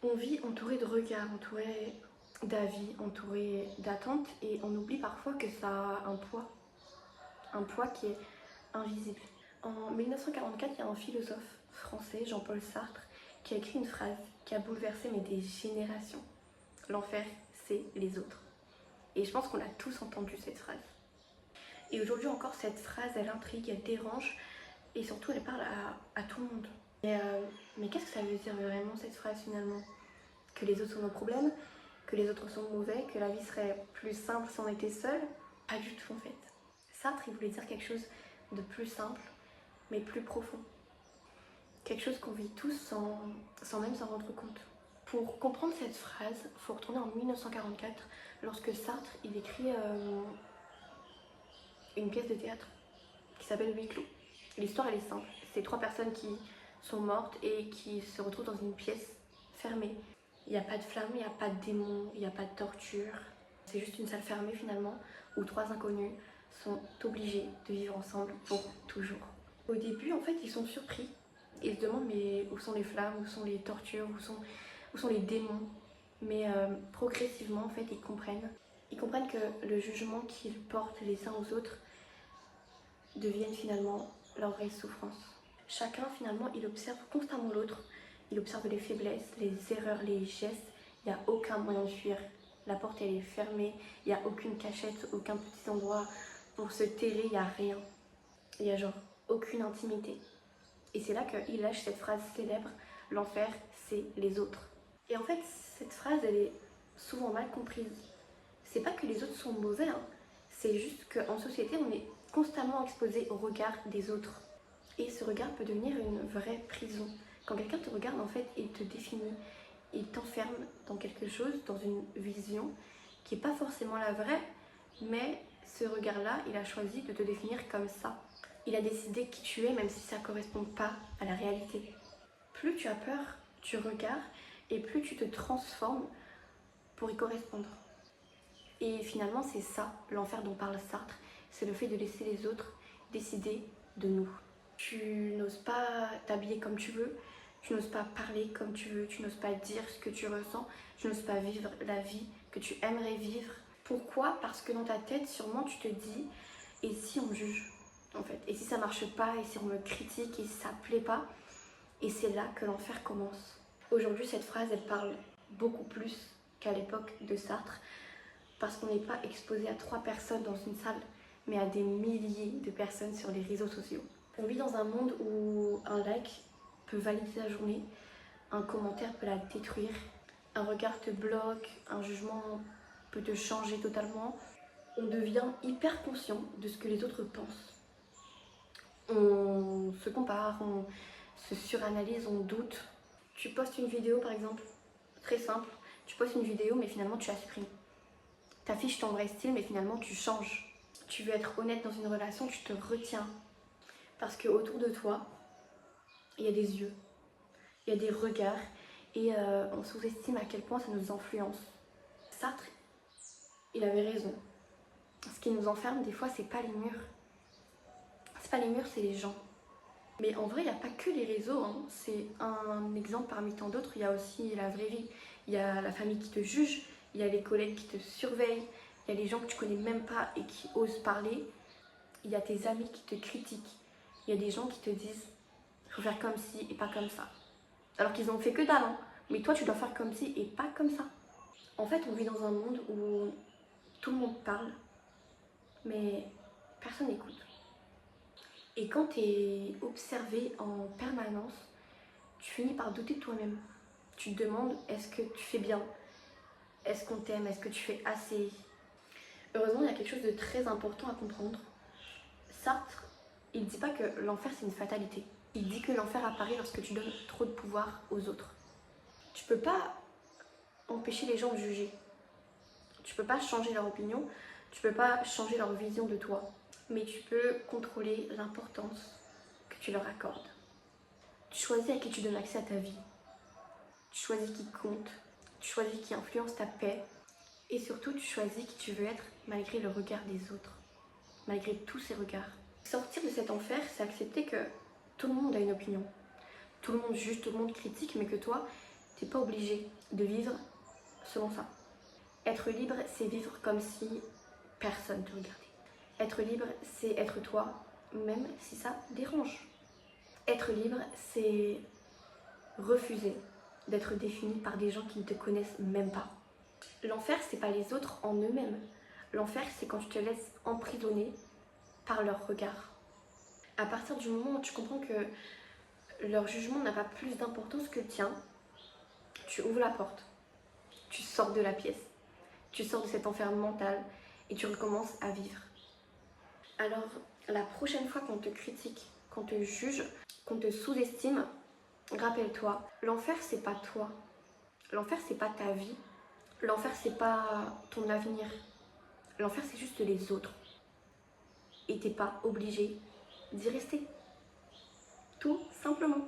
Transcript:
On vit entouré de regards, entouré d'avis, entouré d'attentes et on oublie parfois que ça a un poids qui est invisible. En 1944, il y a un philosophe français, Jean-Paul Sartre, qui a écrit une phrase qui a bouleversé des générations. L'enfer, c'est les autres. Et je pense qu'on a tous entendu cette phrase. Et aujourd'hui encore, cette phrase, elle intrigue, elle dérange et surtout, elle parle à tout le monde. Mais qu'est-ce que ça veut dire vraiment cette phrase finalement? Que les autres sont nos problèmes, que les autres sont mauvais, que la vie serait plus simple si on était seul? Pas du tout en fait. Sartre, il voulait dire quelque chose de plus simple, mais plus profond. Quelque chose qu'on vit tous sans même s'en rendre compte. Pour comprendre cette phrase, il faut retourner en 1944, lorsque Sartre il écrit une pièce de théâtre qui s'appelle Huis clos. L'histoire elle est simple, c'est 3 personnes qui sont mortes et qui se retrouvent dans une pièce fermée. Il n'y a pas de flamme, il n'y a pas de démons, il n'y a pas de torture. C'est juste une salle fermée finalement où 3 inconnus sont obligés de vivre ensemble pour toujours. Au début en fait ils sont surpris, ils se demandent mais où sont les flammes, où sont les tortures, où sont les démons. Mais progressivement en fait ils comprennent que le jugement qu'ils portent les uns aux autres deviennent finalement leur vraie souffrance. Chacun finalement il observe constamment l'autre, il observe les faiblesses, les erreurs, les gestes, il n'y a aucun moyen de fuir. La porte elle est fermée, il n'y a aucune cachette, aucun petit endroit pour se terrer, il n'y a rien. Il n'y a genre aucune intimité. Et c'est là qu'il lâche cette phrase célèbre, l'enfer c'est les autres. Et en fait cette phrase elle est souvent mal comprise. C'est pas que les autres sont mauvais, hein. C'est juste qu'en société on est constamment exposé au regard des autres. Et ce regard peut devenir une vraie prison. Quand quelqu'un te regarde, en fait, il te définit, il t'enferme dans quelque chose, dans une vision qui n'est pas forcément la vraie, mais ce regard-là, il a choisi de te définir comme ça. Il a décidé qui tu es, même si ça ne correspond pas à la réalité. Plus tu as peur du regard, et plus tu te transformes pour y correspondre. Et finalement, c'est ça, l'enfer dont parle Sartre, c'est le fait de laisser les autres décider de nous. Tu n'oses pas t'habiller comme tu veux, tu n'oses pas parler comme tu veux, tu n'oses pas dire ce que tu ressens, tu n'oses pas vivre la vie que tu aimerais vivre. Pourquoi? Parce que dans ta tête, sûrement, tu te dis, et si on me juge en fait? Et si ça marche pas, et si on me critique, et si ça plaît pas? Et c'est là que l'enfer commence. Aujourd'hui, cette phrase, elle parle beaucoup plus qu'à l'époque de Sartre, parce qu'on n'est pas exposé à 3 personnes dans une salle, mais à des milliers de personnes sur les réseaux sociaux. On vit dans un monde où un like peut valider ta journée, un commentaire peut la détruire, un regard te bloque, un jugement peut te changer totalement. On devient hyper conscient de ce que les autres pensent. On se compare, on se suranalyse, on doute. Tu postes une vidéo par exemple, très simple, tu postes une vidéo mais finalement tu la supprimes. T'affiches ton vrai style mais finalement tu changes. Tu veux être honnête dans une relation, tu te retiens. Parce qu'autour de toi, il y a des yeux, il y a des regards et on sous-estime à quel point ça nous influence. Sartre, il avait raison. Ce qui nous enferme des fois, c'est pas les murs. C'est pas les murs, c'est les gens. Mais en vrai, il n'y a pas que les réseaux, hein. C'est un exemple parmi tant d'autres. Il y a aussi la vraie vie. Il y a la famille qui te juge, il y a les collègues qui te surveillent, il y a les gens que tu connais même pas et qui osent parler. Il y a tes amis qui te critiquent. Il y a des gens qui te disent « faut faire comme ci et pas comme ça ». Alors qu'ils ont fait que dalle, hein. Mais toi, tu dois faire comme ci et pas comme ça. En fait, on vit dans un monde où tout le monde parle, mais personne n'écoute. Et quand tu es observé en permanence, tu finis par douter de toi-même. Tu te demandes, est-ce que tu fais bien? Est-ce qu'on t'aime? Est-ce que tu fais assez? Heureusement, il y a quelque chose de très important à comprendre. Sartre, il ne dit pas que l'enfer c'est une fatalité. Il dit que l'enfer apparaît lorsque tu donnes trop de pouvoir aux autres. Tu peux pas empêcher les gens de juger. Tu peux pas changer leur opinion, tu peux pas changer leur vision de toi. Mais tu peux contrôler l'importance que tu leur accordes. Tu choisis à qui tu donnes accès à ta vie. Tu choisis qui compte. Tu choisis qui influence ta paix. Et surtout, tu choisis qui tu veux être malgré le regard des autres. Malgré tous ces regards. Sortir de cet enfer, c'est accepter que tout le monde a une opinion. Tout le monde juge, tout le monde critique, mais que toi, T'es pas obligé de vivre selon ça. Être libre, c'est vivre comme si personne te regardait. Être libre, c'est être toi, même si ça dérange. Être libre, c'est refuser d'être défini par des gens qui ne te connaissent même pas. L'enfer, c'est pas les autres en eux-mêmes. L'enfer, c'est quand tu te laisses emprisonner par leur regard. À partir du moment où tu comprends que leur jugement n'a pas plus d'importance que le tien, tu ouvres la porte, tu sors de la pièce, tu sors de cet enfer mental et tu recommences à vivre. Alors, la prochaine fois qu'on te critique, qu'on te juge, qu'on te sous-estime, rappelle-toi, l'enfer c'est pas toi. L'enfer c'est pas ta vie. L'enfer c'est pas ton avenir. L'enfer c'est juste les autres. Et t'es pas obligé d'y rester. Tout simplement.